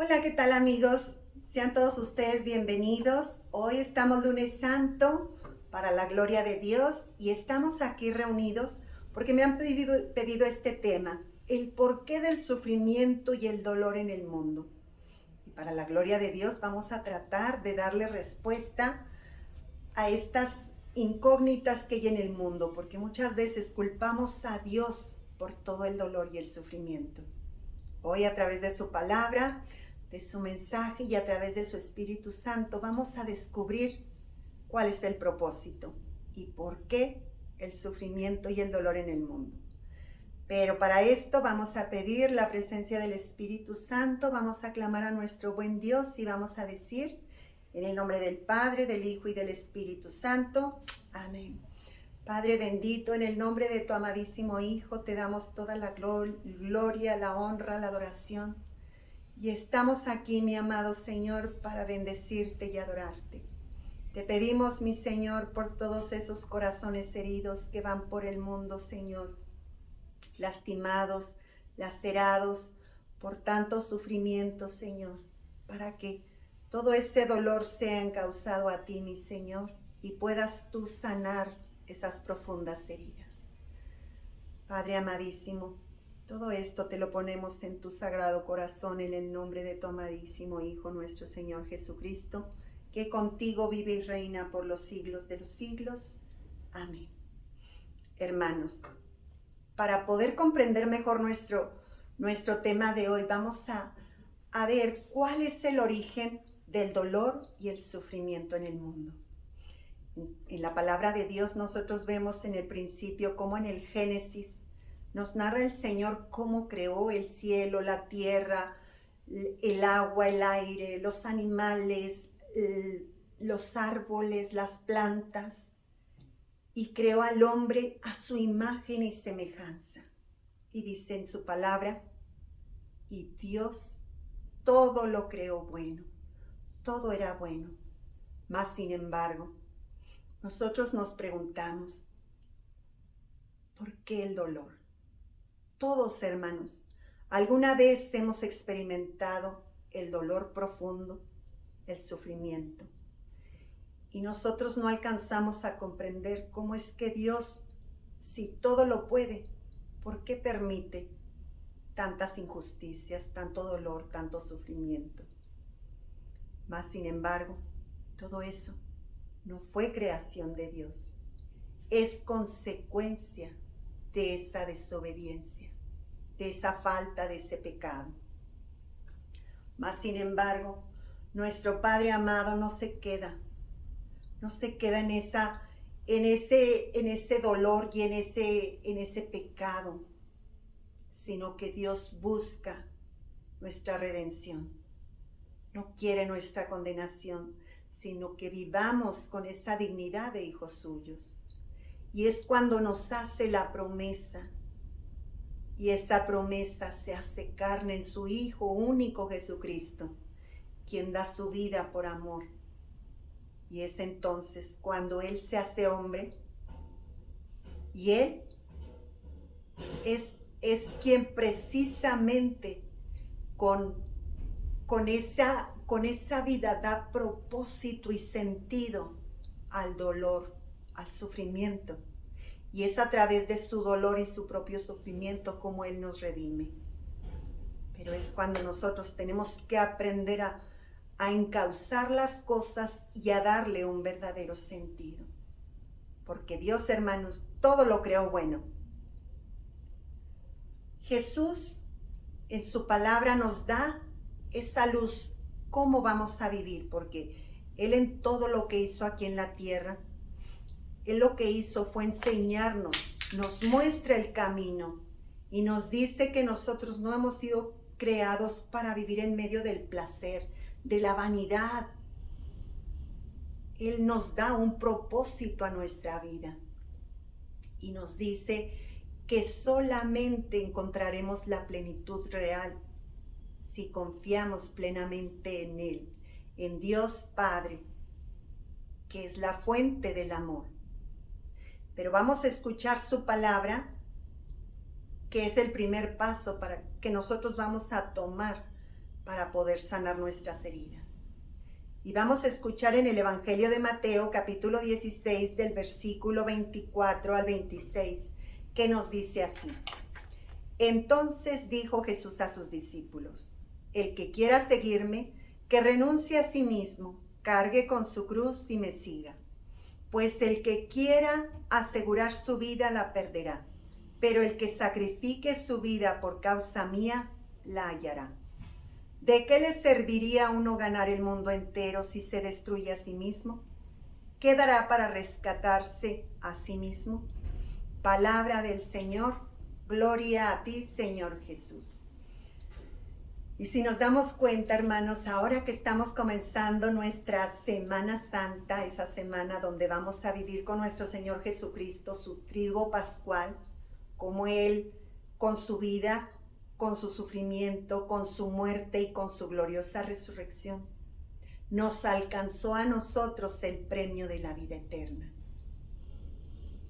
Hola, ¿qué tal amigos? Sean todos ustedes bienvenidos. Hoy estamos lunes santo para la gloria de Dios y estamos aquí reunidos porque me han pedido este tema, el porqué del sufrimiento y el dolor en el mundo. Y para la gloria de Dios vamos a tratar de darle respuesta a estas incógnitas que hay en el mundo, porque muchas veces culpamos a Dios por todo el dolor y el sufrimiento. Hoy a través de su palabra, de su mensaje y a través de su Espíritu Santo vamos a descubrir cuál es el propósito y por qué el sufrimiento y el dolor en el mundo. Pero para esto vamos a pedir la presencia del Espíritu Santo, vamos a clamar a nuestro buen Dios y vamos a decir, en el nombre del Padre, del Hijo y del Espíritu Santo, amén. Padre bendito, en el nombre de tu amadísimo Hijo, te damos toda la gloria, la honra, la adoración. Y estamos aquí, mi amado Señor, para bendecirte y adorarte. Te pedimos, mi Señor, por todos esos corazones heridos que van por el mundo, Señor, lastimados, lacerados, por tanto sufrimiento, Señor, para que todo ese dolor sea encauzado a ti, mi Señor, y puedas tú sanar esas profundas heridas. Padre amadísimo, todo esto te lo ponemos en tu sagrado corazón en el nombre de tu amadísimo Hijo, nuestro Señor Jesucristo, que contigo vive y reina por los siglos de los siglos. Amén. Hermanos, para poder comprender mejor nuestro tema de hoy, vamos a ver cuál es el origen del dolor y el sufrimiento en el mundo. En la palabra de Dios nosotros vemos en el principio como en el Génesis nos narra el Señor cómo creó el cielo, la tierra, el agua, el aire, los animales, los árboles, las plantas, y creó al hombre a su imagen y semejanza. Y dice en su palabra, y Dios todo lo creó bueno, todo era bueno. Mas sin embargo, nosotros nos preguntamos, ¿por qué el dolor? Todos, hermanos, alguna vez hemos experimentado el dolor profundo, el sufrimiento. Y nosotros no alcanzamos a comprender cómo es que Dios, si todo lo puede, ¿por qué permite tantas injusticias, tanto dolor, tanto sufrimiento? Mas, sin embargo, todo eso no fue creación de Dios. Es consecuencia de esa desobediencia, de esa falta, de ese pecado. Mas, sin embargo, nuestro Padre amado no se queda en ese dolor y en ese pecado, sino que Dios busca nuestra redención. No quiere nuestra condenación, sino que vivamos con esa dignidad de hijos suyos. Y es cuando nos hace la promesa, y esa promesa se hace carne en su Hijo único Jesucristo, quien da su vida por amor. Y es entonces cuando Él se hace hombre, y Él es quien precisamente con esa vida da propósito y sentido al dolor, al sufrimiento. Y es a través de su dolor y su propio sufrimiento como Él nos redime. Pero es cuando nosotros tenemos que aprender a encauzar las cosas y a darle un verdadero sentido. Porque Dios, hermanos, todo lo creó bueno. Jesús en su palabra nos da esa luz, cómo vamos a vivir, porque Él en todo lo que hizo aquí en la tierra, Él lo que hizo fue enseñarnos, nos muestra el camino y nos dice que nosotros no hemos sido creados para vivir en medio del placer, de la vanidad. Él nos da un propósito a nuestra vida y nos dice que solamente encontraremos la plenitud real si confiamos plenamente en Él, en Dios Padre, que es la fuente del amor. Pero vamos a escuchar su palabra, que es el primer paso para que nosotros vamos a tomar para poder sanar nuestras heridas. Y vamos a escuchar en el Evangelio de Mateo, capítulo 16, del versículo 24 al 26, que nos dice así. Entonces dijo Jesús a sus discípulos, el que quiera seguirme, que renuncie a sí mismo, cargue con su cruz y me siga. Pues el que quiera asegurar su vida la perderá, pero el que sacrifique su vida por causa mía, la hallará. ¿De qué le serviría a uno ganar el mundo entero si se destruye a sí mismo? ¿Qué dará para rescatarse a sí mismo? Palabra del Señor, gloria a ti, Señor Jesús. Y si nos damos cuenta, hermanos, ahora que estamos comenzando nuestra Semana Santa, esa semana donde vamos a vivir con nuestro Señor Jesucristo su triduo pascual, como Él con su vida, con su sufrimiento, con su muerte y con su gloriosa resurrección, nos alcanzó a nosotros el premio de la vida eterna.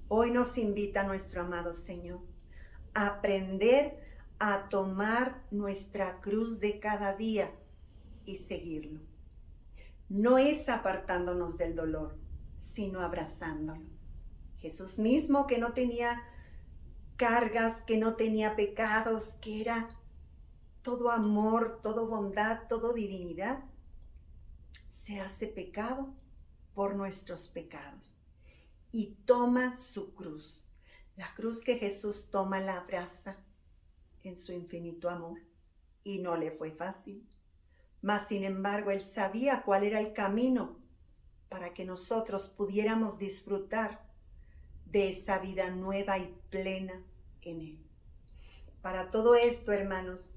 Hoy nos invita nuestro amado Señor a aprender a tomar nuestra cruz de cada día y seguirlo. No es apartándonos del dolor, sino abrazándolo. Jesús mismo, que no tenía cargas, que no tenía pecados, que era todo amor, todo bondad, todo divinidad, se hace pecado por nuestros pecados y toma su cruz. La cruz que Jesús toma la abraza en su infinito amor y no le fue fácil. Mas sin embargo, Él sabía cuál era el camino para que nosotros pudiéramos disfrutar de esa vida nueva y plena en Él. Para todo esto, hermanos,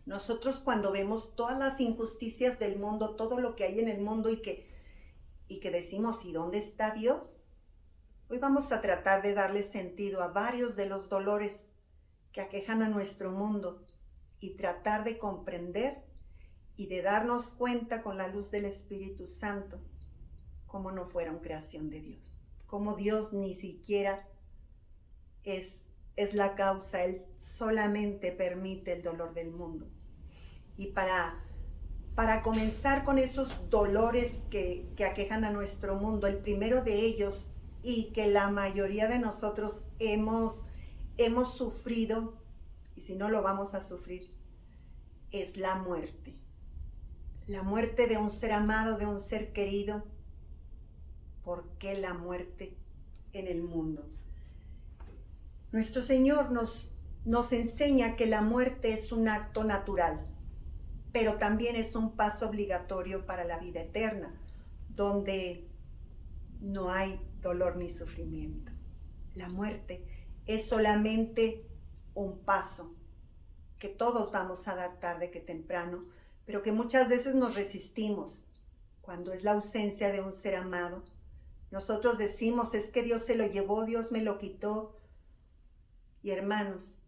nosotros cuando vemos todas las injusticias del mundo, todo lo que hay en el mundo y que decimos, ¿y dónde está Dios? Hoy vamos a tratar de darle sentido a varios de los dolores que aquejan a nuestro mundo y tratar de comprender y de darnos cuenta con la luz del Espíritu Santo cómo no fueron creación de Dios, cómo Dios ni siquiera es la causa, Él solamente permite el dolor del mundo. Y para comenzar con esos dolores que aquejan a nuestro mundo, el primero de ellos y que la mayoría de nosotros hemos sufrido, y si no lo vamos a sufrir, es la muerte. La muerte de un ser amado, de un ser querido. ¿Por qué la muerte en el mundo? Nuestro Señor nos enseña que la muerte es un acto natural, pero también es un paso obligatorio para la vida eterna, donde no hay dolor ni sufrimiento. La muerte es solamente un paso que todos vamos a dar tarde que temprano, pero que muchas veces nos resistimos. Cuando es la ausencia de un ser amado, nosotros decimos, es que Dios se lo llevó, Dios me lo quitó. Y hermanos,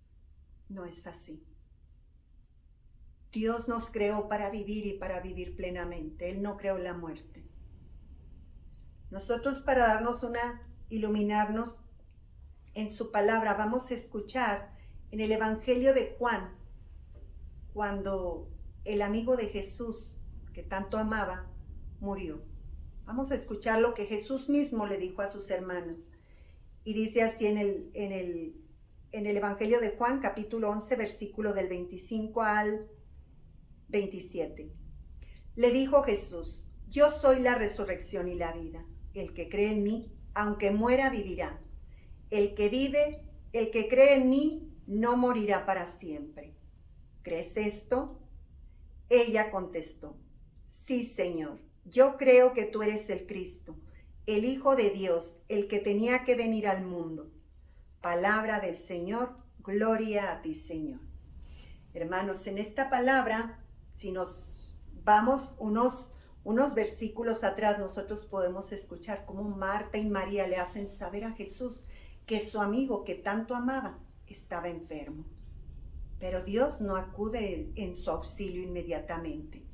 no es así. Dios nos creó para vivir y para vivir plenamente. Él no creó la muerte. Nosotros, para iluminarnos en su palabra, vamos a escuchar en el Evangelio de Juan, cuando el amigo de Jesús, que tanto amaba, murió. Vamos a escuchar lo que Jesús mismo le dijo a sus hermanos. Y dice así en el Evangelio de Juan, capítulo 11, versículo del 25 al 27. Le dijo Jesús, yo soy la resurrección y la vida. El que cree en mí, aunque muera, vivirá. El que cree en mí, no morirá para siempre. ¿Crees esto? Ella contestó, sí, Señor, yo creo que tú eres el Cristo, el Hijo de Dios, el que tenía que venir al mundo. Palabra del Señor, gloria a ti, Señor. Hermanos, en esta palabra, si nos vamos unos versículos atrás, nosotros podemos escuchar cómo Marta y María le hacen saber a Jesús que su amigo que tanto amaba estaba enfermo. Pero Dios no acude en su auxilio inmediatamente.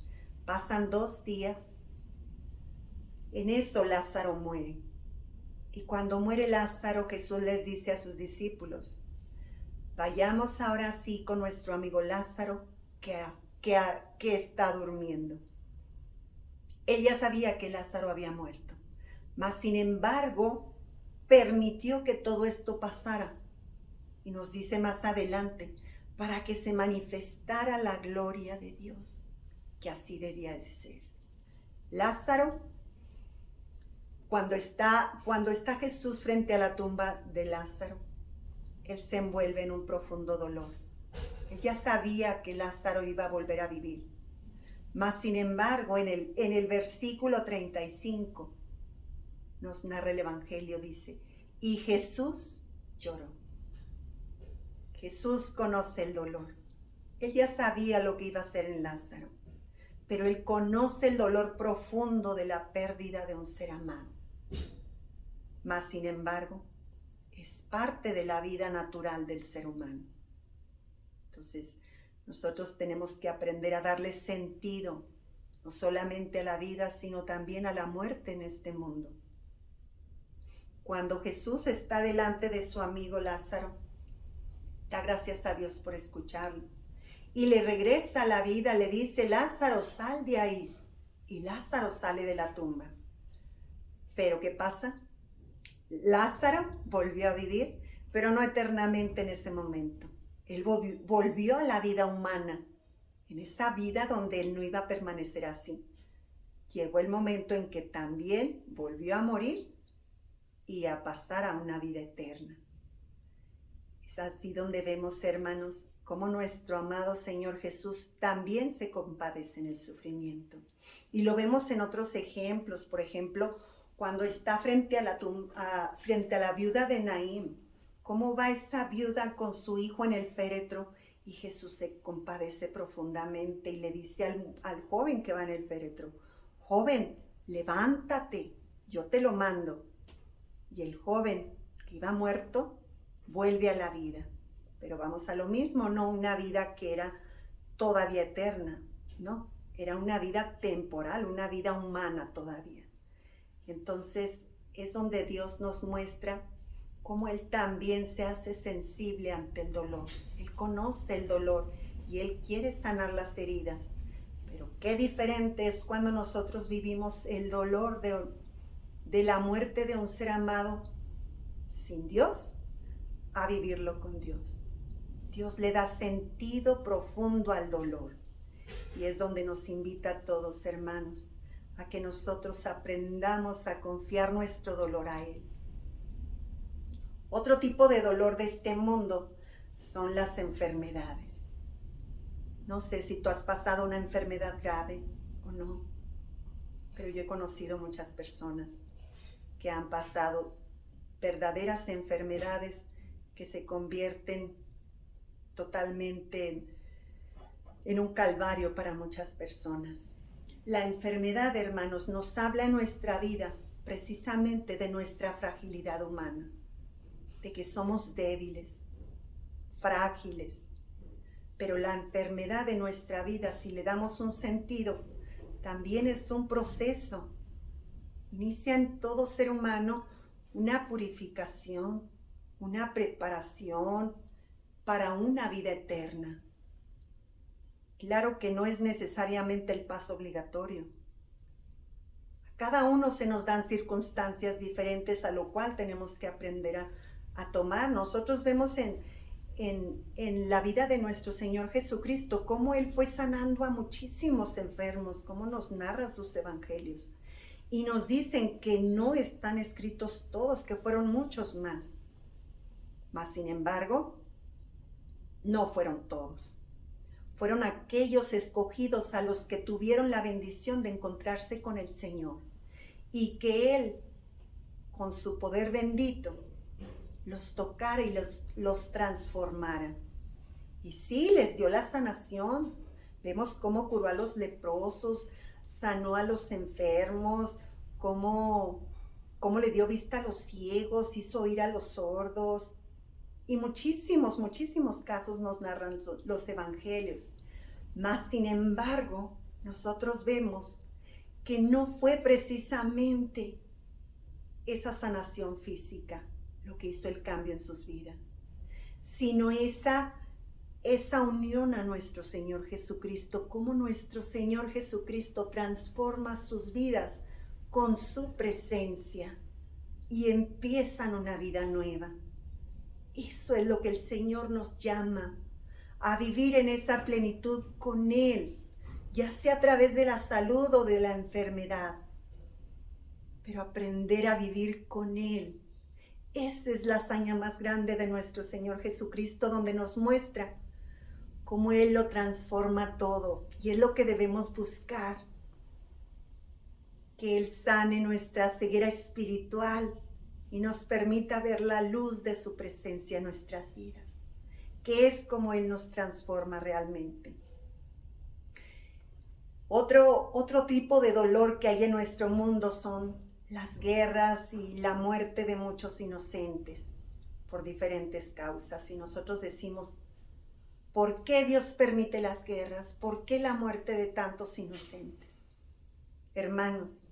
Pasan 2 días. En eso Lázaro muere. Y cuando muere Lázaro, Jesús les dice a sus discípulos, vayamos ahora sí con nuestro amigo Lázaro, que que está durmiendo. Él ya sabía que Lázaro había muerto, mas sin embargo permitió que todo esto pasara. Y nos dice más adelante, para que se manifestara la gloria de Dios, que así debía de ser. Lázaro, cuando está Jesús frente a la tumba de Lázaro, él se envuelve en un profundo dolor. Él ya sabía que Lázaro iba a volver a vivir. Mas, sin embargo, en el versículo 35, nos narra el Evangelio, dice, y Jesús lloró. Jesús conoce el dolor. Él ya sabía lo que iba a hacer en Lázaro, pero él conoce el dolor profundo de la pérdida de un ser amado. Mas, sin embargo, es parte de la vida natural del ser humano. Entonces, nosotros tenemos que aprender a darle sentido, no solamente a la vida, sino también a la muerte en este mundo. Cuando Jesús está delante de su amigo Lázaro, da gracias a Dios por escucharlo. Y le regresa a la vida, le dice, Lázaro, sal de ahí. Y Lázaro sale de la tumba. Pero ¿qué pasa? Lázaro volvió a vivir, pero no eternamente en ese momento. Él volvió a la vida humana, en esa vida donde él no iba a permanecer así. Llegó el momento en que también volvió a morir y a pasar a una vida eterna. Es así donde vemos, hermanos, cómo nuestro amado Señor Jesús también se compadece en el sufrimiento. Y lo vemos en otros ejemplos, por ejemplo, cuando está frente a la viuda de Naín, cómo va esa viuda con su hijo en el féretro, y Jesús se compadece profundamente y le dice al joven que va en el féretro, joven, levántate, yo te lo mando. Y el joven que iba muerto vuelve a la vida. Pero vamos a lo mismo, no una vida que era todavía eterna, no, era una vida temporal, una vida humana todavía. Entonces es donde Dios nos muestra cómo Él también se hace sensible ante el dolor. Él conoce el dolor y Él quiere sanar las heridas. Pero qué diferente es cuando nosotros vivimos el dolor de la muerte de un ser amado sin Dios, a vivirlo con Dios. Dios le da sentido profundo al dolor. Y es donde nos invita a todos, hermanos, a que nosotros aprendamos a confiar nuestro dolor a Él. Otro tipo de dolor de este mundo son las enfermedades. No sé si tú has pasado una enfermedad grave o no, pero yo he conocido muchas personas que han pasado verdaderas enfermedades que se convierten totalmente en un calvario para muchas personas. La enfermedad, hermanos, nos habla en nuestra vida precisamente de nuestra fragilidad humana, de que somos débiles, frágiles. Pero la enfermedad de nuestra vida, si le damos un sentido, también es un proceso. Inicia en todo ser humano una purificación, una preparación para una vida eterna. Claro que no es necesariamente el paso obligatorio. A cada uno se nos dan circunstancias diferentes a lo cual tenemos que aprender a tomar. Nosotros vemos en la vida de nuestro Señor Jesucristo cómo Él fue sanando a muchísimos enfermos, cómo nos narra sus evangelios. Y nos dicen que no están escritos todos, que fueron muchos más. Mas, sin embargo, no fueron todos. Fueron aquellos escogidos a los que tuvieron la bendición de encontrarse con el Señor. Y que Él, con su poder bendito, los tocara y los transformara. Y sí, les dio la sanación. Vemos cómo curó a los leprosos, sanó a los enfermos, cómo le dio vista a los ciegos, hizo oír a los sordos. Y muchísimos casos nos narran los evangelios. Mas, sin embargo, nosotros vemos que no fue precisamente esa sanación física lo que hizo el cambio en sus vidas, sino esa esa unión a nuestro Señor Jesucristo, cómo nuestro Señor Jesucristo transforma sus vidas con su presencia y empiezan una vida nueva. Eso es lo que el Señor nos llama, a vivir en esa plenitud con Él, ya sea a través de la salud o de la enfermedad, pero aprender a vivir con Él. Esa es la hazaña más grande de nuestro Señor Jesucristo, donde nos muestra cómo Él lo transforma todo, y es lo que debemos buscar, que Él sane nuestra ceguera espiritual y nos permita ver la luz de su presencia en nuestras vidas, que es como Él nos transforma realmente. Otro tipo de dolor que hay en nuestro mundo son las guerras y la muerte de muchos inocentes por diferentes causas. Y nosotros decimos, ¿por qué Dios permite las guerras? ¿Por qué la muerte de tantos inocentes? Hermanos,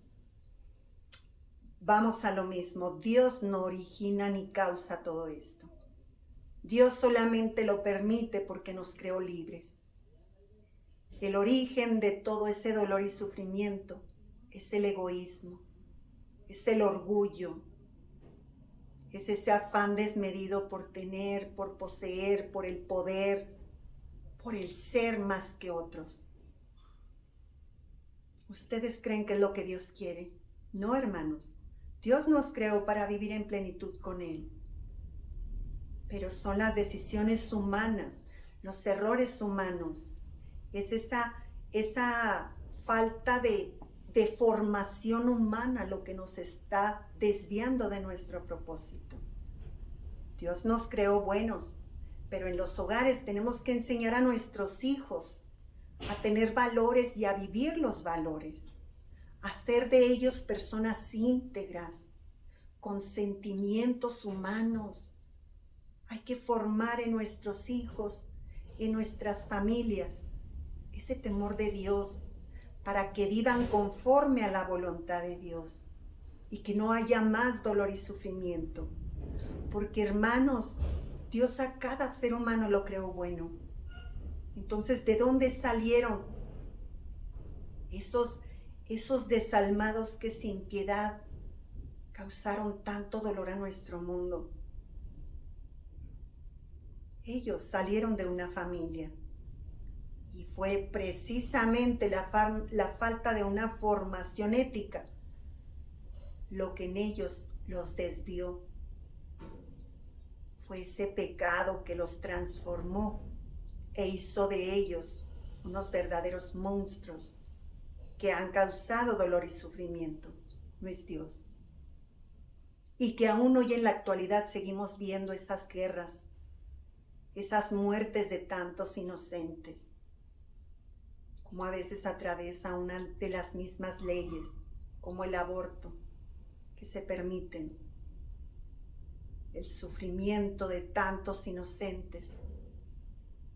vamos a lo mismo. Dios no origina ni causa todo esto. Dios solamente lo permite porque nos creó libres. El origen de todo ese dolor y sufrimiento es el egoísmo, es el orgullo, es ese afán desmedido por tener, por poseer, por el poder, por el ser más que otros. ¿Ustedes creen que es lo que Dios quiere? No, hermanos. Dios nos creó para vivir en plenitud con Él. Pero son las decisiones humanas, los errores humanos. Es esa falta de formación humana lo que nos está desviando de nuestro propósito. Dios nos creó buenos, pero en los hogares tenemos que enseñar a nuestros hijos a tener valores y a vivir los valores, a hacer de ellos personas íntegras, con sentimientos humanos. Hay que formar en nuestros hijos, en nuestras familias, ese temor de Dios, para que vivan conforme a la voluntad de Dios y que no haya más dolor y sufrimiento. Porque, hermanos, Dios a cada ser humano lo creó bueno. Entonces, ¿de dónde salieron esos desalmados que sin piedad causaron tanto dolor a nuestro mundo? Ellos salieron de una familia. Y fue precisamente la falta de una formación ética lo que en ellos los desvió. Fue ese pecado que los transformó e hizo de ellos unos verdaderos monstruos que han causado dolor y sufrimiento. No es Dios. Y que aún hoy en la actualidad seguimos viendo esas guerras, esas muertes de tantos inocentes, como a veces atraviesa una de las mismas leyes, como el aborto, que se permiten, el sufrimiento de tantos inocentes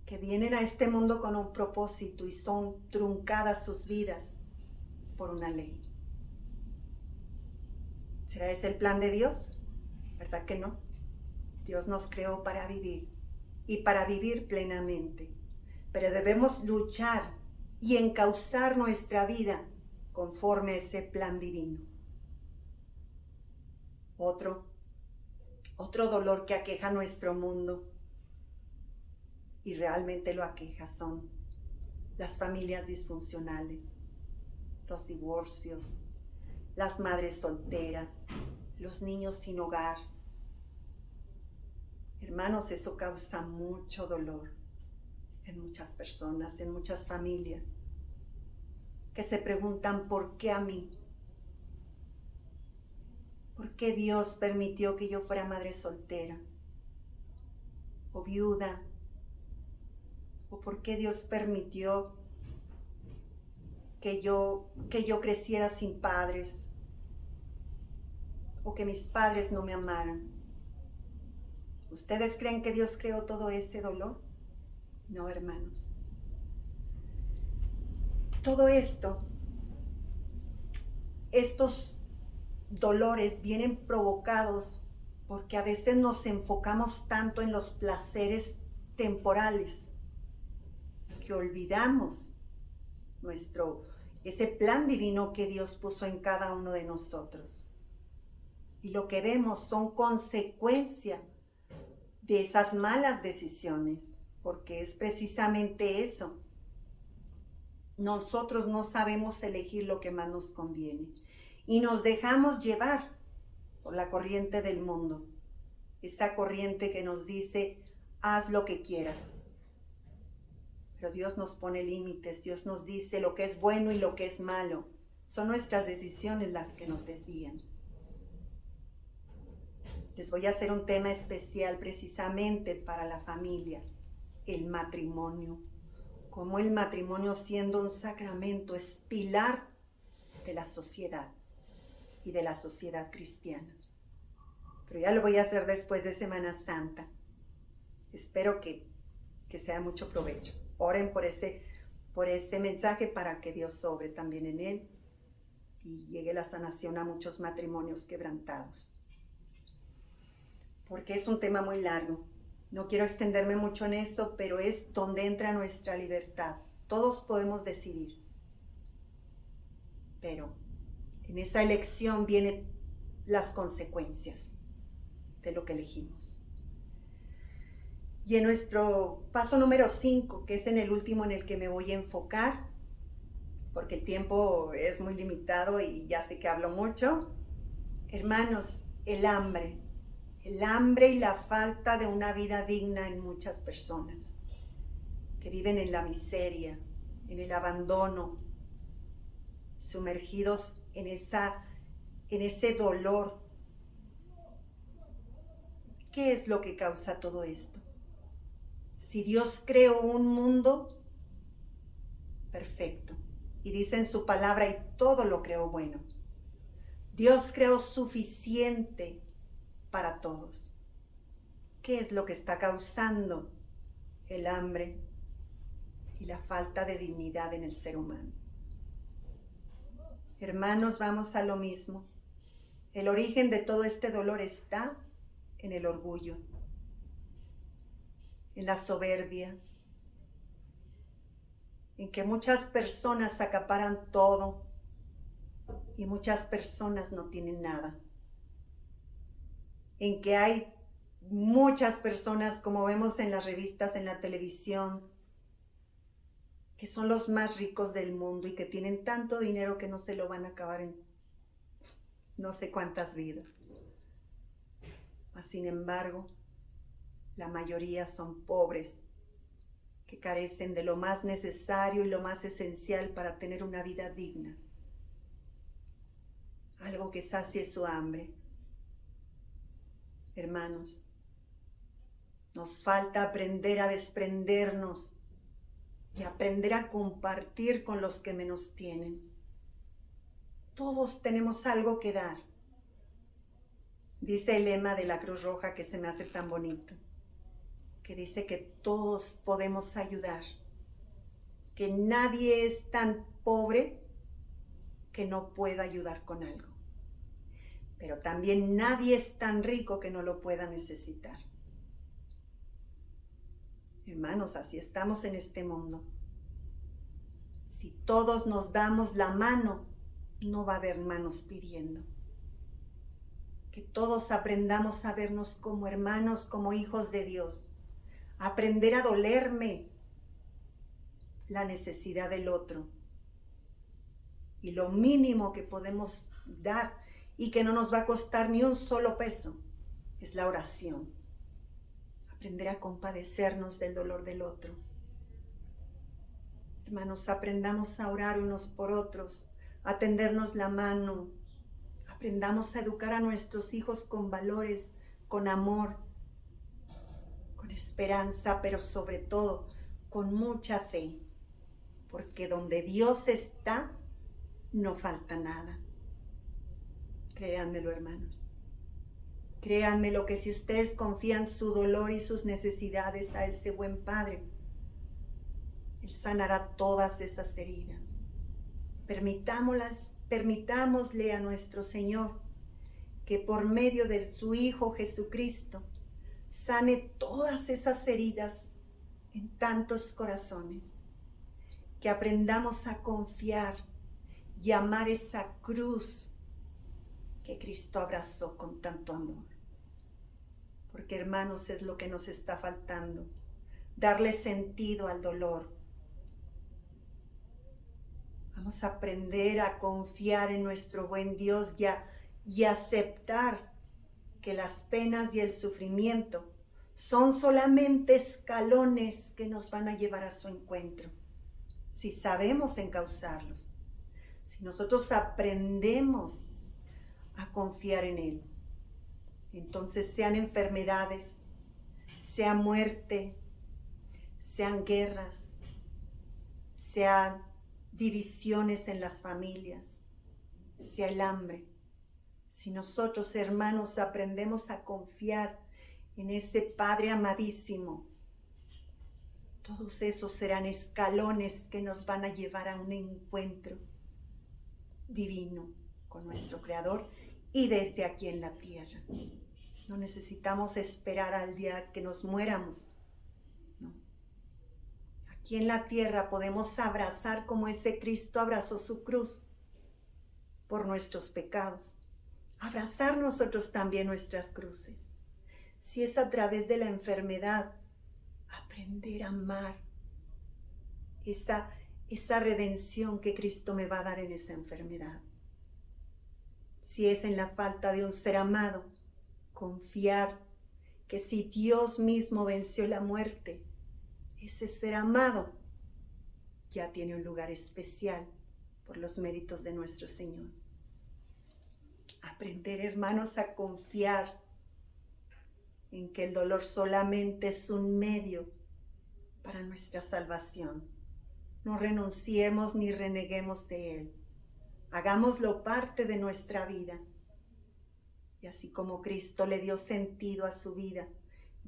que vienen a este mundo con un propósito y son truncadas sus vidas por una ley. ¿Será ese el plan de Dios? ¿Verdad que no? Dios nos creó para vivir y para vivir plenamente, pero debemos luchar y encauzar nuestra vida conforme a ese plan divino. Otro dolor que aqueja nuestro mundo, y realmente lo aqueja, son las familias disfuncionales, los divorcios, las madres solteras, los niños sin hogar. Hermanos, eso causa mucho dolor en muchas personas, en muchas familias, que se preguntan, ¿por qué a mí? ¿Por qué Dios permitió que yo fuera madre soltera o viuda? ¿O por qué Dios permitió que yo creciera sin padres? ¿O que mis padres no me amaran? ¿Ustedes creen que Dios creó todo ese dolor? No, hermanos. Todo esto, estos dolores vienen provocados porque a veces nos enfocamos tanto en los placeres temporales que olvidamos ese plan divino que Dios puso en cada uno de nosotros. Y lo que vemos son consecuencias de esas malas decisiones, porque es precisamente eso. Nosotros no sabemos elegir lo que más nos conviene y nos dejamos llevar por la corriente del mundo, esa corriente que nos dice, haz lo que quieras. Pero Dios nos pone límites, Dios nos dice lo que es bueno y lo que es malo. Son nuestras decisiones las que nos desvían. Les voy a hacer un tema especial precisamente para la familia, el matrimonio. Como el matrimonio, siendo un sacramento, es pilar de la sociedad y de la sociedad cristiana. Pero ya lo voy a hacer después de Semana Santa. Espero que sea mucho provecho. Oren por ese mensaje para que Dios sobre también en él y llegue la sanación a muchos matrimonios quebrantados. Porque es un tema muy largo. No quiero extenderme mucho en eso, pero es donde entra nuestra libertad. Todos podemos decidir. Pero en esa elección vienen las consecuencias de lo que elegimos. Y en nuestro paso número 5, que es en el último en el que me voy a enfocar, porque el tiempo es muy limitado y ya sé que hablo mucho. Hermanos, el hambre y la falta de una vida digna en muchas personas que viven en la miseria, en el abandono, sumergidos en ese dolor. ¿Qué es lo que causa todo esto? Si Dios creó un mundo perfecto y dice en su palabra y todo lo creó bueno, Dios creó suficiente para todos. ¿Qué es lo que está causando el hambre y la falta de dignidad en el ser humano? Hermanos, vamos a lo mismo. El origen de todo este dolor está en el orgullo, en la soberbia, en que muchas personas acaparan todo y muchas personas no tienen nada. En que hay muchas personas, como vemos en las revistas, en la televisión, que son los más ricos del mundo y que tienen tanto dinero que no se lo van a acabar en no sé cuántas vidas. Mas, sin embargo, la mayoría son pobres, que carecen de lo más necesario y lo más esencial para tener una vida digna. Algo que sacie su hambre. Hermanos, nos falta aprender a desprendernos y aprender a compartir con los que menos tienen. Todos tenemos algo que dar. Dice el lema de la Cruz Roja que se me hace tan bonito, que dice que todos podemos ayudar, que nadie es tan pobre que no pueda ayudar con algo. Pero también nadie es tan rico que no lo pueda necesitar. Hermanos, así estamos en este mundo. Si todos nos damos la mano, no va a haber manos pidiendo. Que todos aprendamos a vernos como hermanos, como hijos de Dios. Aprender a dolerme la necesidad del otro. Y lo mínimo que podemos dar y que no nos va a costar ni un solo peso es la oración. Aprender a compadecernos del dolor del otro. Hermanos, aprendamos a orar unos por otros, a tendernos la mano. Aprendamos a educar a nuestros hijos con valores, con amor, con esperanza, pero sobre todo con mucha fe. Porque donde Dios está, no falta nada. Créanmelo, hermanos. Créanmelo que si ustedes confían su dolor y sus necesidades a ese buen Padre, Él sanará todas esas heridas. Permitámosle a nuestro Señor que por medio de su Hijo Jesucristo sane todas esas heridas en tantos corazones. que aprendamos a confiar y amar esa cruz que Cristo abrazó con tanto amor. Porque, hermanos, es lo que nos está faltando, darle sentido al dolor. Vamos a aprender a confiar en nuestro buen Dios y aceptar que las penas y el sufrimiento son solamente escalones que nos van a llevar a su encuentro, si sabemos encauzarlos, si nosotros aprendemos a confiar en Él. Entonces, sean enfermedades, sea muerte, sean guerras, sean divisiones en las familias, sea el hambre. Si nosotros, hermanos, aprendemos a confiar en ese Padre amadísimo, todos esos serán escalones que nos van a llevar a un encuentro divino con nuestro Creador y desde aquí en la tierra. No necesitamos esperar al día que nos muéramos. No. Aquí en la tierra podemos abrazar como ese Cristo abrazó su cruz por nuestros pecados. Abrazar nosotros también nuestras cruces. Si es a través de la enfermedad, aprender a amar esa redención que Cristo me va a dar en esa enfermedad. Si es en la falta de un ser amado, confiar que si Dios mismo venció la muerte, ese ser amado ya tiene un lugar especial por los méritos de nuestro Señor. Aprender, hermanos, a confiar en que el dolor solamente es un medio para nuestra salvación. No renunciemos ni reneguemos de Él. Hagámoslo parte de nuestra vida. Y así como Cristo le dio sentido a su vida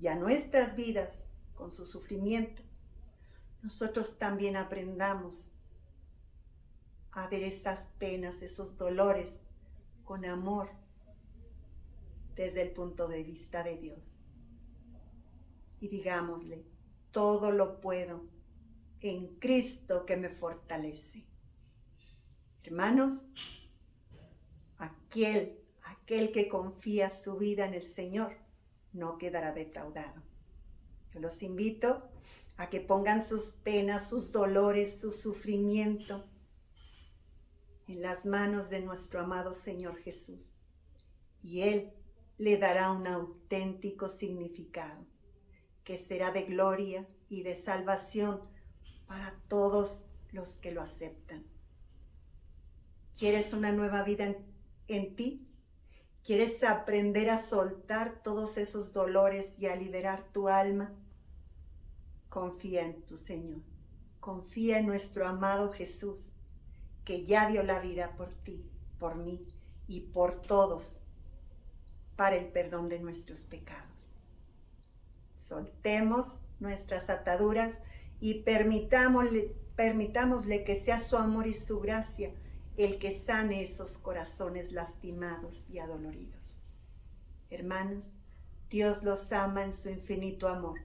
y a nuestras vidas con su sufrimiento, nosotros también aprendamos a ver esas penas, esos dolores con amor desde el punto de vista de Dios. Y digámosle, todo lo puedo en Cristo que me fortalece. Hermanos, aquel que confía su vida en el Señor no quedará defraudado. Yo los invito a que pongan sus penas, sus dolores, su sufrimiento en las manos de nuestro amado Señor Jesús. Y Él le dará un auténtico significado, que será de gloria y de salvación para todos los que lo aceptan. ¿Quieres una nueva vida en ti? ¿Quieres aprender a soltar todos esos dolores y a liberar tu alma? Confía en tu Señor. Confía en nuestro amado Jesús, que ya dio la vida por ti, por mí y por todos, para el perdón de nuestros pecados. Soltemos nuestras ataduras y permitámosle que sea su amor y su gracia el que sane esos corazones lastimados y adoloridos. Hermanos, Dios los ama en su infinito amor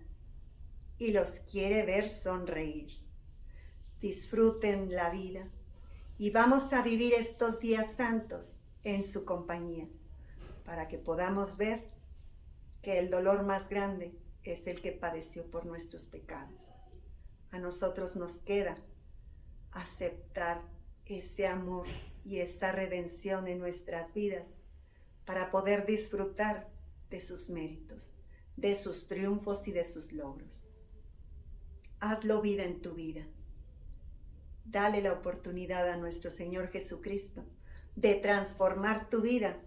y los quiere ver sonreír. Disfruten la vida y vamos a vivir estos días santos en su compañía, para que podamos ver que el dolor más grande es el que padeció por nuestros pecados. A nosotros nos queda aceptar ese amor y esa redención en nuestras vidas para poder disfrutar de sus méritos, de sus triunfos y de sus logros. Hazlo vida en tu vida. Dale la oportunidad a nuestro Señor Jesucristo de transformar tu vida,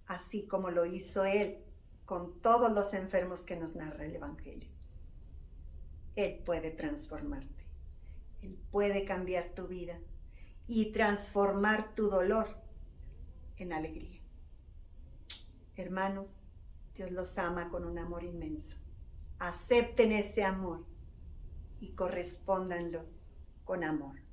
así como lo hizo Él con todos los enfermos que nos narra el Evangelio. Él puede transformarte. Él puede cambiar tu vida y transformar tu dolor en alegría. Hermanos, Dios los ama con un amor inmenso. Acepten ese amor y correspóndanlo con amor.